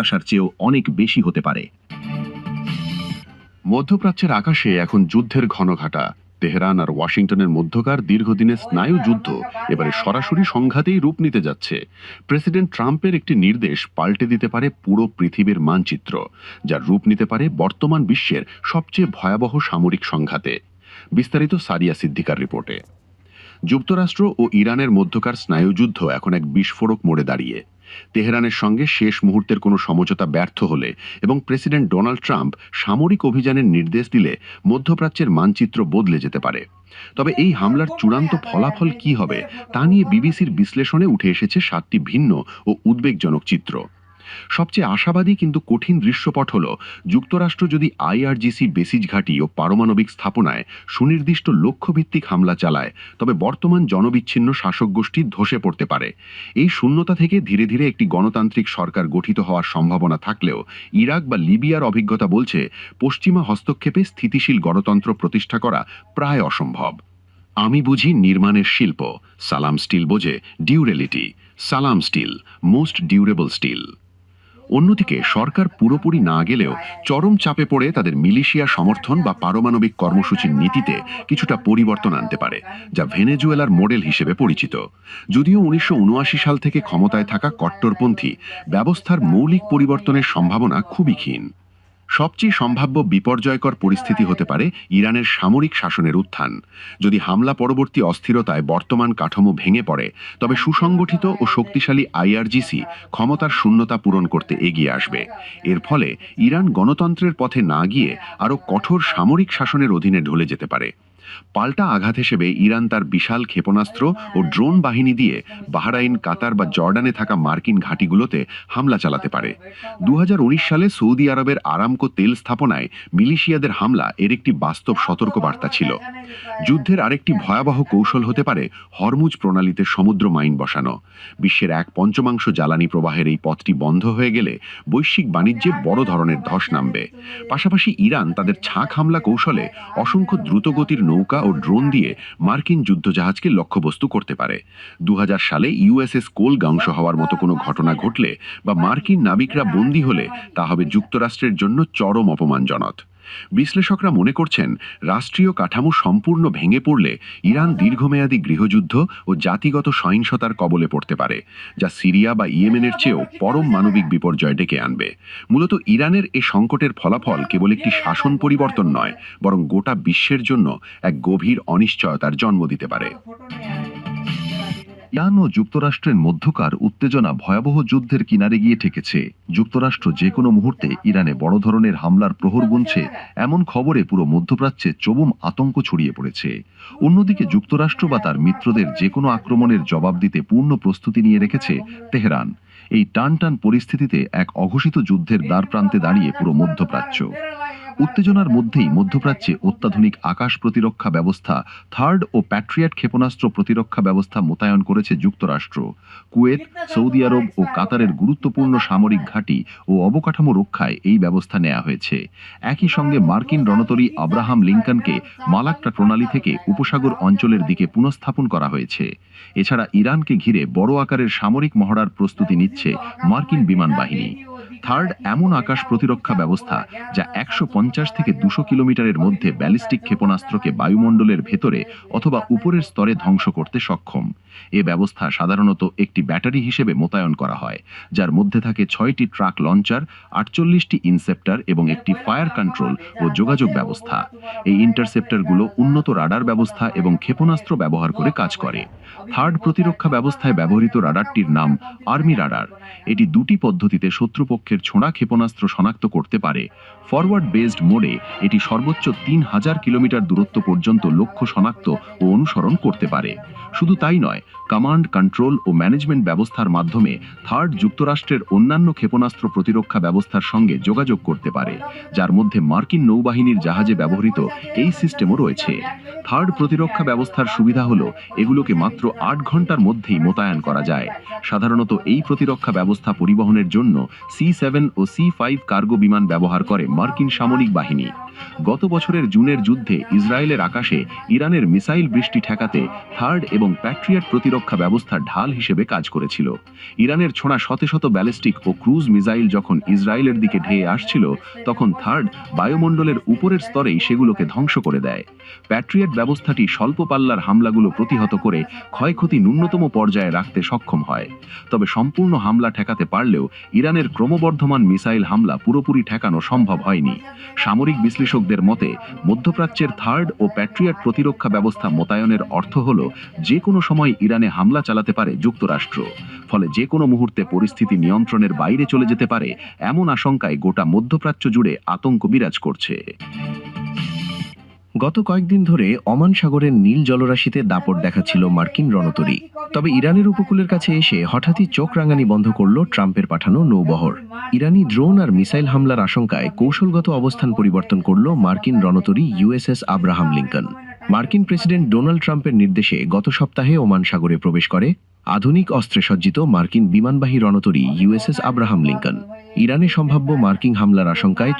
আসার চেয়েও অনেক বেশি হতে পারে। মধ্যপ্রাচ্যের আকাশে এখন যুদ্ধের ঘনঘাটা। তেহরান আর ওয়াশিংটনের মধ্যকার দীর্ঘদিনের স্নায়ু যুদ্ধ এবারে সরাসরি সংঘাতেই রূপ নিতে যাচ্ছে। প্রেসিডেন্ট ট্রাম্পের একটি নির্দেশ পাল্টে দিতে পারে পুরো পৃথিবীর মানচিত্র, যার রূপ নিতে পারে বর্তমান বিশ্বের সবচেয়ে ভয়াবহ সামরিক সংঘাতে। বিস্তারিত সারিয়া সিদ্দিকার রিপোর্টে। যুক্তরাষ্ট্র ও ইরানের মধ্যকার স্নায়ুযুদ্ধ এখন এক বিস্ফোরক মোড়ে দাঁড়িয়ে। তেহরানের সঙ্গে শেষ মুহূর্তের কোনো সমঝোতা ব্যর্থ হলে এবং প্রেসিডেন্ট ডোনাল্ড ট্রাম্প সামরিক অভিযানের নির্দেশ দিলে মধ্যপ্রাচ্যের মানচিত্র বদলে যেতে পারে। তবে এই হামলার চূড়ান্ত ফলাফল কি হবে তা নিয়ে বিবিসির বিশ্লেষণে উঠে এসেছে 7টি ভিন্ন ও উদ্বেগজনক চিত্র। সবচেয়ে আশাবাদী কিন্তু কঠিন দৃশ্যপট হল, যুক্তরাষ্ট্র যদি আইআরজিসি বেসিস ঘাঁটি ও পারমাণবিক স্থাপনায় সুনির্দিষ্ট লক্ষ্যভিত্তিক হামলা চালায়, তবে বর্তমান জনবিচ্ছিন্ন শাসক গোষ্ঠী ধসে পড়তে পারে। এই শূন্যতা থেকে ধীরে ধীরে একটি গণতান্ত্রিক সরকার গঠিত হওয়ার সম্ভাবনা থাকলেও ইরাক বা লিবিয়ার অভিজ্ঞতা বলছে পশ্চিমা হস্তক্ষেপে স্থিতিশীল গণতন্ত্র প্রতিষ্ঠা করা প্রায় অসম্ভব। আমি বুঝি নির্মাণের শিল্প, সালাম স্টিল বোঝে ডিউরেলিটি। সালাম স্টিল, মোস্ট ডিউরেবল স্টিল। অন্যদিকে সরকার পুরোপুরি না গেলেও চরম চাপে পড়ে তাদের মিলিশিয়া সমর্থন বা পারমাণবিক কর্মসূচির নীতিতে কিছুটা পরিবর্তন আনতে পারে, যা ভেনেজুয়েলার মডেল হিসেবে পরিচিত। যদিও 1979 সাল থেকে ক্ষমতায় থাকা কট্টরপন্থী ব্যবস্থার মৌলিক পরিবর্তনের সম্ভাবনা খুবই ক্ষীণ। সবচেয়ে সম্ভাব্য বিপর্যয়কর পরিস্থিতি হতে পারে ইরানের সামরিক শাসনের উত্থান। যদি হামলা পরবর্তী অস্থিরতায় বর্তমান কাঠামো ভেঙে পড়ে, তবে সুসংগঠিত ও শক্তিশালী আইআরজিসি ক্ষমতার শূন্যতা পূরণ করতে এগিয়ে আসবে। এর ফলে ইরান গণতন্ত্রের পথে না গিয়ে আরও কঠোর সামরিক শাসনের অধীনে ঢলে যেতে পারে। পাল্টা আঘাত হিসেবে ইরান তার বিশাল ক্ষেপণাস্ত্র ও ড্রোন বাহিনী দিয়ে বাহরাইন, কাতার বা জর্ডানে থাকা মার্কিন ঘাঁটিগুলোতে হামলা চালাতে পারে। 2019 সালে সৌদি আরবের আরামকো তেল স্থাপনায় মিলিশিয়াদের হামলা এর একটি বাস্তব সতর্কবার্তা ছিল। যুদ্ধের আরেকটি ভয়াবহ কৌশল হতে পারে হরমুজ প্রণালীতে সমুদ্র মাইন বসানো। বিশ্বের 1/5 জ্বালানি প্রবাহের এই পথটি বন্ধ হয়ে গেলে বৈশ্বিক বাণিজ্যে বড় ধরনের ধস নামবে। পাশাপাশি ইরান তাদের ছাক হামলা কৌশলে অসংখ্য দ্রুতগতির নৌকা ও ড্রোন দিয়ে মার্কিন যুদ্ধজাহাজকে লক্ষ্যবস্তু করতে পারে। 2000 সালে ইউএসএস কোল ধ্বংস হওয়ার মতো কোনো ঘটনা ঘটলে বা মার্কিন নাবিকরা বন্দী হলে তা হবে যুক্তরাষ্ট্রের জন্য চরম অপমানজনক। বিশ্লেষকরা মনে করছেন, রাষ্ট্রীয় কাঠামো সম্পূর্ণ ভেঙে পড়লে ইরান দীর্ঘমেয়াদী গৃহযুদ্ধ ও জাতিগত সহিংসতার কবলে পড়তে পারে, যা সিরিয়া বা ইয়েমেনের চেয়েও পরম মানবিক বিপর্যয় ডেকে আনবে। মূলত ইরানের এ সংকটের ফলাফল কেবল একটি শাসন পরিবর্তন নয়, বরং গোটা বিশ্বের জন্য এক গভীর অনিশ্চয়তার জন্ম দিতে পারে। ইরান ও যুক্তরাষ্ট্রের মধ্যকার উত্তেজনা ভয়াবহ যুদ্ধের কিনারে গিয়ে ঠেকেছে। যুক্তরাষ্ট্র যে কোনো মুহূর্তে ইরানে বড় ধরনের হামলার প্রহর গুনছে, এমন খবরে পুরো মধ্যপ্রাচ্যে চরম আতঙ্ক ছড়িয়ে পড়েছে। অন্যদিকে যুক্তরাষ্ট্র বা তার মিত্রদের যে কোনো আক্রমণের জবাব দিতে পূর্ণ প্রস্তুতি নিয়ে রেখেছে তেহরান। এই টানটান পরিস্থিতিতে এক অঘোষিত যুদ্ধের দ্বারপ্রান্তে দাঁড়িয়ে পুরো মধ্যপ্রাচ্য। উত্তেজনার মধ্যেই মধ্যপ্রাচ্যে অত্যাধুনিক আকাশ প্রতিরক্ষা ব্যবস্থা থার্ড ও প্যাট্রিয়ট ক্ষেপণাস্ত্র প্রতিরক্ষা ব্যবস্থা মোতায়েন করেছে যুক্তরাষ্ট্র। কুয়েত, সৌদি আরব ও কাতারের গুরুত্বপূর্ণ সামরিক ঘাঁটি ও অবকাঠামো রক্ষায় এই ব্যবস্থা নেওয়া হয়েছে। একই সঙ্গে মার্কিন রণতরী আব্রাহাম লিঙ্কনকে মালাক্কা প্রণালী থেকে উপসাগর অঞ্চলের দিকে পুনঃস্থাপন করা হয়েছে। এছাড়া ইরানকে ঘিরে বড় আকারের সামরিক মহড়ার প্রস্তুতি নিচ্ছে মার্কিন বিমান বাহিনী। থার্ড এমন আকাশ প্রতিরক্ষা ব্যবস্থা যা 150 থেকে 200 কিলোমিটারের মধ্যে ব্যালিস্টিক ক্ষেপণাস্ত্রকে বায়ুমণ্ডলের ভেতরে অথবা উপরের স্তরে ধ্বংস করতে সক্ষম। এ ব্যবস্থা সাধারণত একটি ব্যাটারি হিসেবে মোতায়েন করা হয়, যার মধ্যে থাকে 6টি ট্রাক লঞ্চার, 48টি ইনসেপ্টর এবং একটি ফায়ার কন্ট্রোল ও যোগাযোগ ব্যবস্থা। এই ইন্টারসেপ্টরগুলো উন্নত রাডার ব্যবস্থা এবং ক্ষেপণাস্ত্র ব্যবহার করে কাজ করে। থার্ড প্রতিরক্ষা ব্যবস্থায় ব্যবহৃত রাডারটির নাম আর্মি রাডার। এটি দুটি পদ্ধতিতে শত্রুপক্ষের ছোঁড়া ক্ষেপণাস্ত্র শনাক্ত করতে পারে। ফরওয়ার্ড বেসড মোডে এটি সর্বোচ্চ 3000 কিলোমিটার দূরত্ব পর্যন্ত লক্ষ্য শনাক্ত ও অনুসরণ করতে পারে। শুধু তাই নয়, কমান্ড, কন্ট্রোল ও ম্যানেজমেন্ট ব্যবস্থার মাধ্যমে থার্ড যুক্তরাষ্ট্রের অন্যান্য ক্ষেপণাস্ত্র প্রতিরক্ষা ব্যবস্থার সঙ্গে যোগাযোগ করতে পারে, যার মধ্যে মার্কিন নৌবাহিনীর জাহাজে ব্যবহৃত এই সিস্টেমও রয়েছে। থার্ড প্রতিরক্ষা ব্যবস্থার সুবিধা হলো এগুলোকে মাত্র 8 ঘন্টার মধ্যেই মোতায়েন করা যায়। সাধারণত এই প্রতিরক্ষা ব্যবস্থা পরিবহনের জন্য C-7 ও C-5 কার্গো বিমান ব্যবহার করে মার্কিন সামরিক বাহিনী। গত বছরের জুনের যুদ্ধে ইসরায়েলের আকাশে ইরানের মিসাইল বৃষ্টি ঠেকাতে থার্ড এবং প্যাট্রিয়ট প্রতিরক্ষা ব্যবস্থা ঢাল হিসেবে কাজ করেছিল। ইরানের ছোড়া শত শত ব্যালিস্টিক ও ক্রুজ মিসাইল যখন ইসরায়েলের দিকে ধেয়ে আসছিল, তখন থার্ড বায়ুমণ্ডলের উপরের স্তরেই সেগুলোকে ধ্বংস করে দেয়। প্যাট্রিয়ট ব্যবস্থাটি স্বল্প পাল্লার হামলাগুলো প্রতিহত করে ক্ষয়ক্ষতি ন্যূনতম পর্যায়ে রাখতে সক্ষম হয়। তবে সম্পূর্ণ হামলা ঠেকাতে পারলেও ইরানের ক্রমবর্ধমান মিসাইল হামলা পুরোপুরি ঠেকানো সম্ভব হয়নি। সামরিক বিশ্লেষকদের মতে, মধ্যপ্রাচ্যের থার্ড ও প্যাট্রিয়ট প্রতিরক্ষা ব্যবস্থা মোতায়েনের অর্থ হল যে কোনো সময় ইরানে হামলা চালাতে পারে যুক্তরাষ্ট্র। ফলে যে কোনো মুহূর্তে পরিস্থিতি নিয়ন্ত্রণের বাইরে চলে যেতে পারে, এমন আশঙ্কায় গোটা মধ্যপ্রাচ্য জুড়ে আতঙ্ক বিরাজ করছে। গত কয়েকদিন ধরে ওমান সাগরের নীল জলরাশিতে দাপট দেখাচ্ছিল মার্কিন রণতরী। তবে ইরানের উপকূলের কাছে এসে হঠাৎই চোখ রাঙানি বন্ধ করল ট্রাম্পের পাঠানো নৌবহর। ইরানি ড্রোন আর মিসাইল হামলার আশঙ্কায় কৌশলগত অবস্থান পরিবর্তন করল মার্কিন রণতরী ইউএসএস আব্রাহাম লিঙ্কন। মার্কিন প্রেসিডেন্ট ডোনাল্ড ট্রাম্পের নির্দেশে গত সপ্তাহে ওমান সাগরে প্রবেশ করে আধুনিক অস্ত্রে সজ্জিত মার্কিন বিমানবাহী রণতরী ইউএসএস আব্রাহাম লিঙ্কন। ইরানে সম্ভাব্য মার্কিন হামলার আশঙ্কায়